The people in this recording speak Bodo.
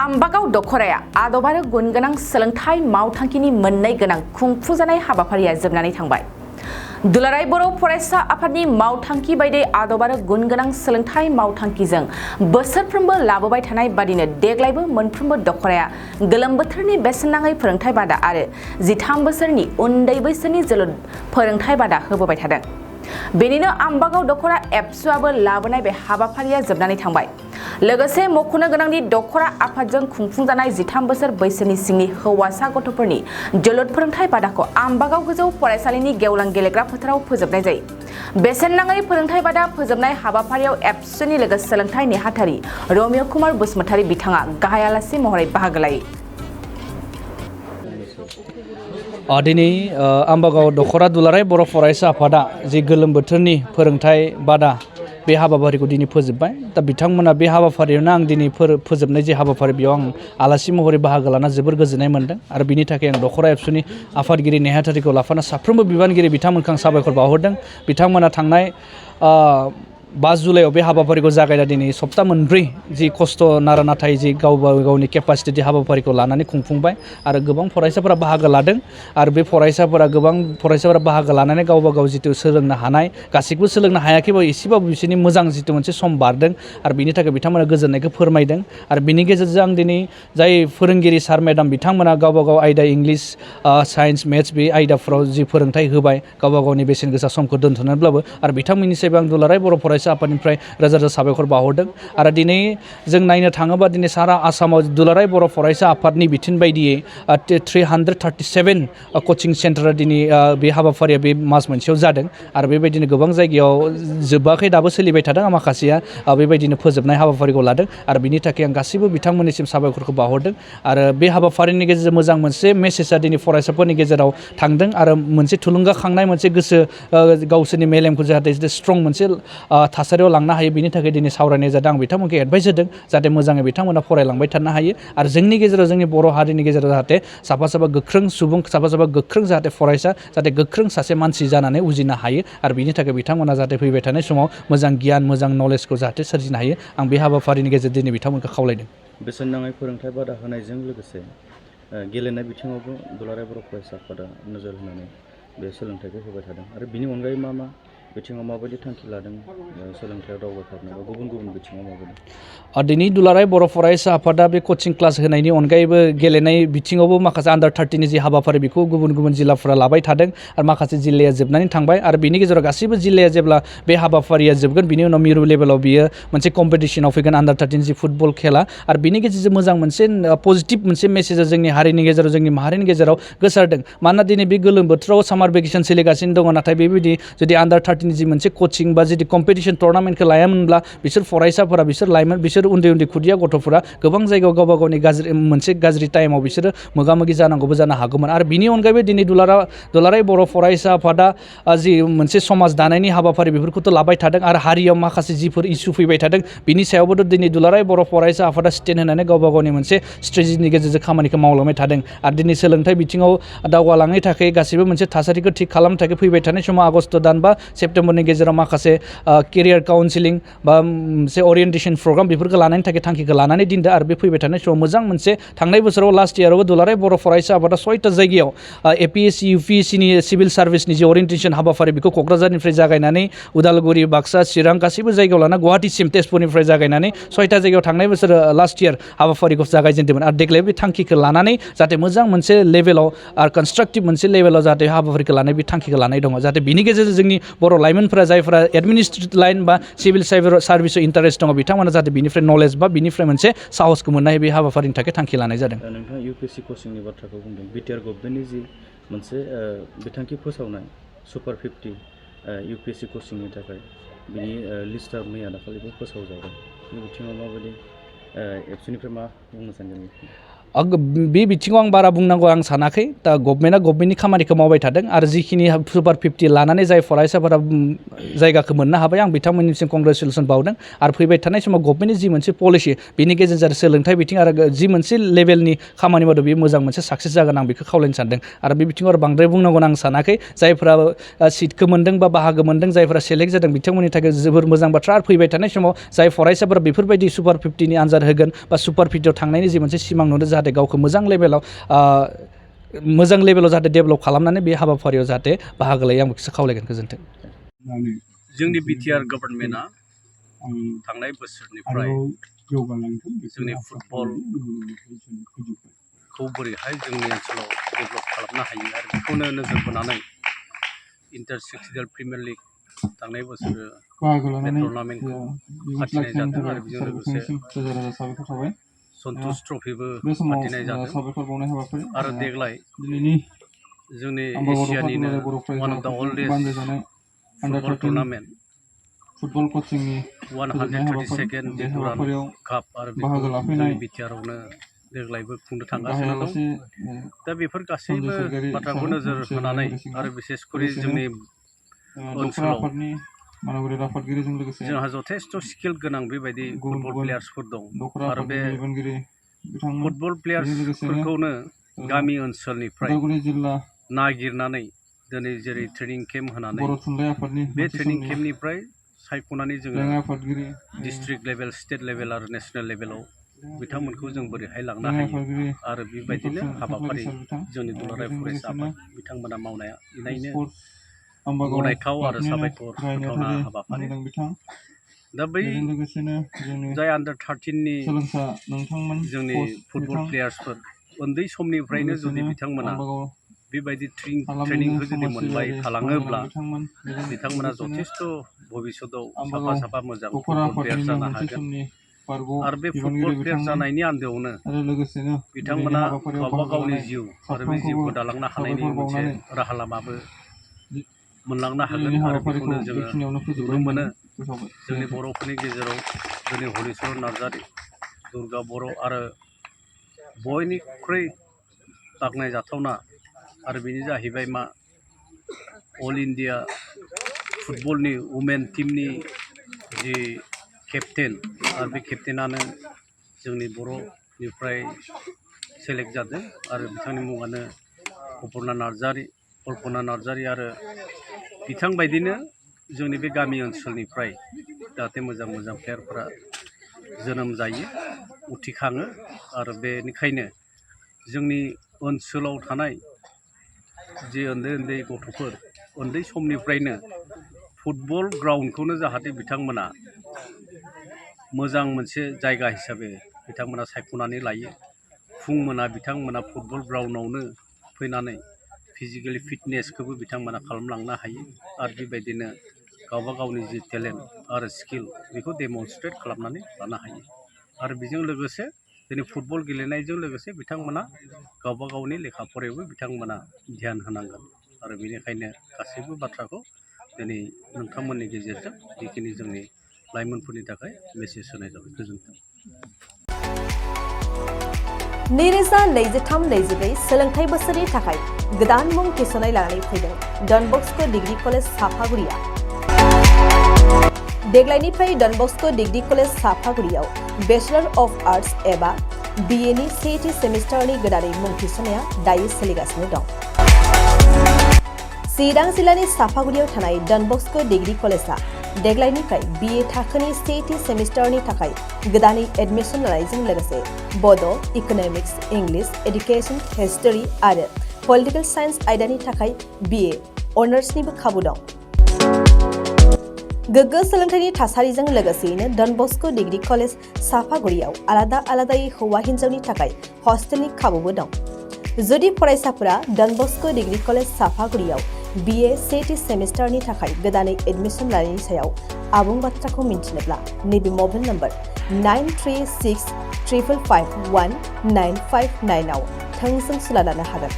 आम्बागाव दख'राया आदब आरो गुन गोनां सोलोंथाइ मावथांखिनि मोननै गोनां खुंफुंजानाय हाबाफारिया जोबनानै थांबाय। दुलाराय बर' फरायसा आफादनि मावथांखि बायदियै आदब आरो गुन गोनां सोलोंथाइ मावथांखिजों बोसोरफ्रोमबो लाबोबाय थानाय बादिनो देग्लायबो मोनफ्रोमबो दख'राया गोलोम बोथोरनि बेसेन नाङै फोरोंथाइ बादा आरो 13 बोसोरनि उन्दै बैसोनि जोलुर फोरोंथाइ बादा होबोबाय थादों। बेनिनो आम्बागाव दख'र एबसुआबो लाबोनाय बे हाबाफारिया जोबनानै थांबाय। लोगोसे मख'नो गोनांदि दख'र आफादजों खुंफुंजानाय 13 बोसोर बैसोनि सिंनि हौवासा गथ'फोरनि जोलुर फोरोंथाइ बादाखौ आम्बागाव गोजौ फरायसालिनि गेवलां गेलेग्रा फोथाराव फोजोबनाय जायो। बेसेन नाङै फोरोंथाइ बादा फोजोबनाय हाबाफारियाव एबसुनि लोगो सोलोंथाइ नेहाथारि रमिय कुमार बसुमतारी बिथाङा गाहाय आलासि महरै बाहागो लायो। दिनै आम्बागाव दख'रा दुलाराय बर' फरायसा आफादा जि गोलोम बोथोरनि फोरोंथाइ बादा बे हाबाफारिखौ दिनै फोजोबबाय। दा बिथांमोना बे हाबाफारियावनो आं दिनै फोजोबनाय जे हाबाफारि बेयाव आं आलासि महरै बाहागो लाना जोबोर गोजोननाय मोन्दों आरो बिनि थाखाय आं दख'र एबसुनि आफादगिरि नेहाथारिखौ लाफाना साफ्रोमबो बिबानगिरि बिथांमोनखौ आं साबायखर बावहरदों। बिथांमोना थांनाय 5 जुलाइआव बे हाबाफारिखौ जागायना दिनै सप्ता मोनब्रै जि खस्थ' नारा नाथाय जि गावनि केपासिटि हाबाफारिखौ लानानै खुंफुंबाय आरो गोबां फरायसाफोरा बाहागो लादों आरो बे गोबां फरायसाफोरा बाहागो लानानै गावबा गाव जितु सोलोंनो हानाय गासैखौबो सोलोंनो हायाखैबो एसेबाबो बिसोरनि मोजां जितु मोनसे सम बारदों आरो बिनि थाखाय बिथांमोना गोजोननायखौ फोरमायदों आरो बिनि गेजेरजों आं दिनै जाय फोरोंगिरि सार मेडाम बिथांमोना गावबा गाव आयदा इंलिश साइन्स मेथ्स बे आयदाफोराव जि फोरोंथाइ होबाय गावबा गावनि बेसेन गोसा समखौ दोनथ'नानैब्लाबो आरो बिथांमोननिफ्रायबो आं दुलाराय बर' फरायसा आफादनिफ्राय रोजा रोजा साबायखर बावहरदों आरो दिनै जों नायनो थाङोबा दिनै सारा आसामाव दुलाराय बर' फरायसा आफादनि बिथोन बायदियै 337 कचिं सेन्टारा दिनै बे हाबाफारिया बे मास मोनसेयाव जादों आरो बेबायदिनो गोबां जायगायाव जोबाखै दाबो सोलिबाय थादों माखासेया बेबायदिनो फोजोबनाय हाबाफारिखौ लादों आरो बिनि थाखाय आं गासैबो बिथांमोननिसिम साबायखरखौ बावहरदों आरो बे हाबाफारिनि गेजेरजों मोजां मोनसे मेसेजआ दिनै फरायसाफोरनि गेजेराव थांदों आरो मोनसे थुलुंगाखांनाय मोनसे गोसो गावसोरनि मेलेमखौ जाहाथे स्ट्रं मोनसे थासारियाव लांनो हायो बिनि थाखाय दिनै सावरायनाय जादों। आं बिथांमोनखौ एडभाइस होदों जाहाथे मोजाङै बिथांमोना फरायलांबाय थानो हायो आरो जोंनि गेजेराव जोंनि बर' हारिनि गेजेराव जाहाथे साफा गोख्रों सुबुं साफा गोख्रों जाहाथे फरायसा जाहाथे गोख्रों सासे मानसि जानानै उजिनो हायो आरो बिनि थाखाय बिथांमोना जाहाथे फैबाय थानाय समाव मोजां गियान मोजां नलेजखौ जाहाथे सोरजिनो हायो आं बे हाबाफारिनि गेजेरजों दिनै बिथांमोनखौ खावलायदों। बेसेन नाङै फोरोंथाइ बादा होनायजों लोगोसे गेलेनाय बिथिङावबो दुलाराय बर' फरायसा आफादा नोजोर होनानै बे सोलोंथाइखौ होबाय थादों आरो बिनि अनगायै मा बिथिङाव माबायदि थांखि लादों सोलोंथाइयाव दावगाथारनाय बा गुबुन बिथिङाव माबायदि दिनै दुलाराय बर' फरायसा आफादा बे कचिं क्लास होनायनि अनगायैबो गेलेनाय बिथिङावबो माखासे आन्डार 13 जि हाबाफारि बेखौ गुबुन जिल्लाफोरा लाबाय थादों आरो माखासे जिल्लाया जोबनानै थांबाय आरो बिनि गेजेराव गासैबो जिल्लाया जेब्ला बे हाबाफारिया जोबगोन बिनि उनाव मिरु लेभेलाव बियो मोनसे कम्पिटिसनाव फैगोन आन्डार 13 जि फुटबल खेला आरो बिनि गेजेरजों मोजां मोनसे पजिटिभ मोनसे मेसेजआ जोंनि हारिनि गेजेराव जोंनि माहारिनि गेजेराव गोसारदों। मानोना दिनै बे गोलोम बोथोराव सामार भेकेसन सोलिगासिनो दङ नाथाय बेबायदि जुदि आन्डार 13 जि मोनसे कचिं बा जुदि कम्पिटिसन टुर्नामेन्टखौ लायामोनब्ला बिसोर फरायसाफोरा बिसोर लाइमोन बिसोर उन्दै खुदिया गथ'फोरा गोबां जायगायाव गावबा गावनि गाज्रि टाइमाव बिसोरो मोगा मोगि जानांगौबो जानो हागौमोन आरो बिनि अनगायैबो दिनै दुलाराय बर' फरायसा आफादा जि मोनसे समाज दानायनि हाबाफारि बेफोरखौथ' लाबाय थादों आरो हारियाव माखासे जिफोर इसु फैबाय थादों बिनि सायावबोथ' दिनै दुलाराय बर' फरायसा आफादा स्टेन्ड होनानै गावबा गावनि मोनसे स्ट्रेटेजिनि गेजेरजों खामानिखौ मावलांबाय थादों आरो दिनै सोलोंथाइ बिथिङाव दावगालांनो थाखाय गासैबो मोनसे थासारिखौ थिग खालामनो थाखाय फैबाय थानाय समाव आगस्ट दान बा सेप्तेम्बरनि गेजेराव माखासे केरियार काउन्सिलिं बा मोनसे अरियेन्टेसन प्रग्राम बेफोरखौ लानायनि थाखाय थांखिखौ लानानै दोनदों आरो बे फैबाय थानाय समाव मोजां मोनसे थांनाय बोसोराव लास्ट इयारावबो दुलाराय बर' फरायसा आफादा 6टा जायगायाव APSC UPSCनि सिभिल सार्भिसनि जे अरियेन्टेसन हाबाफारि बेखौ क'क्राझारनिफ्राय जागायनानै उदालगुरि बाक्सा चिरां गासैबो जायगायाव लाना गुवाहाटिसिम तेजपुरनिफ्राय जागायनानै 6टा जायगायाव थांनाय बोसोर लास्ट इयार हाबाफारिखौ जागायजेनदोंमोन आरो देग्लाय बे थांखिखौ लानानै जाहाथे मोजां मोनसे लेभेलाव आरो कनस्ट्राक्टिभ मोनसे लेभेलाव जाहाथे हाबाफारिखौ लानाय बे थांखिखौ लानाय दङ जाहाथे बिनि गेजेरजों जोंनि बर' लाइमोनफोरा जायफोरा एडमिनिस्ट्रेटिभ लाइन बा सिभिल सार्भिसाव इन्टारेस्ट दङ बिथांमोना जाहाथे बिनिफ्राय नलेज बा बिनिफ्राय मोनसे साहसखौ मोननो हायो बे हाबाफारिनि थाखाय थांखि लानाय जादों। नोंथाङा UPSC कचिंनि बाथ्राखौ बुंदों बिटिआर गभर्नमेन्टनि जि मोनसे बिथांखि फोसावनाय सुपार 50 UPSC कचिंनि थाखाय बिनि लिस्टआ मैया दाखालिबो फोसावजाबाय बे बिथिङाव माबायदि एबसुनिफ्राय मा बुंनो सानदों? बे बिथिङाव आं बारा बुंनांगौ आं सानाखै दा गभर्नमेन्टआ गभर्नमेन्टनि खामानिखौ मावबाय थादों आरो जिखिनि सुपार 50 लानानै जाय फरायसाफोरा जायगाखौ मोननो हाबाय आं बिथांमोननिसिम कंग्रेचुलेसन बावदों आरो फैबाय थानाय समाव गभर्नमेन्टनि जि मोनसे पलिसि बिनि गेजेरजों सोलोंथाइ बिथिं आरो जि मोनसे लेभेलनि खामानि मावदों बेयो मोजां मोनसे साक्सेस जागोन आं बेखौ खावलायनो सानदों आरो बे बिथिङाव आरो बांद्राय बुंनांगौ आं सानाखै जायफोरा सिटखौ मोन्दों बा बाहागो मोन्दों जायफोरा सेलेक्ट जादों बिथांमोननि थाखाय जोबोर मोजां बाथ्रा आरो फैबाय थानाय समाव जाय फरायसाफोरा बेफोरबायदि सुपार 50नि आनजाद होगोन बा सुपार 50आव थांनायनि जि मोनसे सिमां नुदों जाहाथे गावखौ मोजां लेभेलाव जाहाथे डेभेलप खालामनानै बे हाबाफारियाव जाहाथे बाहागो लायो आं बेखौसो खावलायगोन गोजोन्थों। जोंनि बिटिआर गभर्नमेन्टआ थांनाय बोसोरनिफ्राय जोंनि फुटबलखौ बोरैहाय जोंनि ओनसोलाव डेभेलप खालामनो हायो आरो बेखौनो नोजोर बोनानै इन्टार सेक्सनेल प्रिमियार लिग थांनाय बोसोर बे टुर्नामेन्टखौ फाथिनाय जादों आरो बेजों लोगोसे सन्तोष ट्रफिबो फाथिनाय जादों आरो देग्लाय जोंनि एसियानिनो वान अफ द oldest football tournament 132nd Durand काप आरो बेखौ जोंनि बिटिआरआवनो देग्लायबो खुंनो थांगासिनो दं दा बेफोर गासैबो बाथ्राखौ नोजोर होनानै आरो बिसेसकरि जोंनि ओनसोलाव जोंहा जथेस्थ' स्किल गोनां बेबायदि फुटबल प्लेयार्सफोर दं आरो बे फुटबल प्लेयार्सफोरखौनो गामि ओनसोलनिफ्राय नागिरनानै दिनै जेरै ट्रेनिं केम्प होनानै बे ट्रेनिं केम्पनिफ्राय सायख'नानै जोङो डिस्ट्रिक्ट लेभेल स्टेट लेभेल आरो नेसनेल लेभेलाव बिथांमोनखौ जों बोरैहाय लांनो हायो आरो बेबायदिनो हाबाफारि जोंनि दुलाराय फरायसा आफाद बिथांमोना मावनाया इनायनो गनायथाव आरो साबायखर होथावना हाबाफारि दा बै जाय आन्डार 13नि जोंनि फुटबल प्लेयार्सफोर उन्दै समनिफ्रायनो जुदि बिथांमोना बेबायदि ट्रेनिंखौ जुदि मोनबाय थालाङोब्ला बिथांमोना जथेस्थ' भबिष्यतआव साफा मोजां फुटबल प्लेयार जानो हागोन आरो बे फुटबल प्लेयार जानायनि आन्दोआवनो बिथांमोना गावबा गावनि जिउ आरो बे जिउखौ दालांनो हानायनि मोनसे राहा लामाबो मोनलांनो हागोन आरो बेखौनो जोङो नुनो मोनो जोंनि बर'फोरनि गेजेराव दिनै हलिचरन नार्जारि दुर्गा बर' आरो बयनिख्रुइ बाख्नायजाथावना आरो बेनो जाहैबाय मा अल इन्डिया फुटबलनि वुमेन टीमनि जि केप्टेन आरो बे केप्टेनानो जोंनि बर'निफ्राय सेलेक्ट जादों आरो बिथांनि मुङानो अपर्ना नार्जारि आरो बिथां बायदिनो जोंनि बे गामि ओनसोलनिफ्राय जाहाथे मोजां प्लेयारफोरा जोनोम जायो उथिखाङो आरो बेनिखायनो जोंनि ओनसोलाव थानाय जि उन्दै गथ'फोर उन्दै समनिफ्रायनो फुटबल ग्राउन्डखौनो जाहाथे बिथांमोना मोजां मोनसे जायगा हिसाबै बिथांमोना सायख'नानै लायो फुं मोना बिथांमोना फुटबल ग्राउन्डआवनो फैनानै फिजिकेलि फिटनेसखौबो बिथांमोना खालामलांनो हायो आरो बेबायदिनो गावबा गावनि जि टेलेन्ट आरो स्किल बेखौ डेमनस्ट्रेट खालामनानै लानो हायो आरो बेजों लोगोसे दिनै फुटबल गेलेनायजों लोगोसे बिथांमोना गावबा गावनि लेखा फरायावबो बिथांमोना ध्यान होनांगोन आरो बेनिखायनो गासैबो बाथ्राखौ दिनै नोंथांमोननि गेजेरजों बेखिनि जोंनि लाइमोनफोरनि थाखाय मेसेज होनाय जाबाय गोजोन्थों। 2023-24 सोलोंथाइ बोसोरनि थाखाय गोदान मुं थिसननाय लानानै फैदों डन बस्क' डिग्री कलेज साफागुरिया। देग्लायनिफ्राय डन बस्क' डिग्री कलेज साफागुरियाव बेचलर अफ आर्ट्स एबा BA-नि सेथि सेमिस्टारनि गोदानै मुं थिसननाया दायो सोलिगासिनो दं। चिरां जिल्लानि साफागुरियाव थानाय डन बस्क' डिग्री कलेजआ देग्लायनिफ्राय BA थाखोनि सेथि सेमिस्टारनि थाखाय गोदानै एडमिसन लानायजों लोगोसे बड', इक'नमिक्स, इंलिश, एडुकेशन, हिस्टरी आरो पलिटिकल साइन्स आयदानि थाखाय BA अनार्सनिबो खाबु दं। गोग्गो सोलोंथाइनि थासारिजों लोगोसेयैनो डन बस्क' डिग्री कलेज साफागुरियाव आलादायै हौवा हिन्जावनि थाखाय हस्टेलनि खाबुबो दं। जुदि फरायसाफोरा डन बस्क' डिग्री कलेज साफागुरियाव BA सेथि सेमिस्टारनि थाखाय गोदानै एडमिसन लानायनि सायाव आबुं बाथ्राखौ मिन्थिनोब्ला नैबे मबाइल नम्बर 9365519559 आव थोंजों सोला लानो हागोन।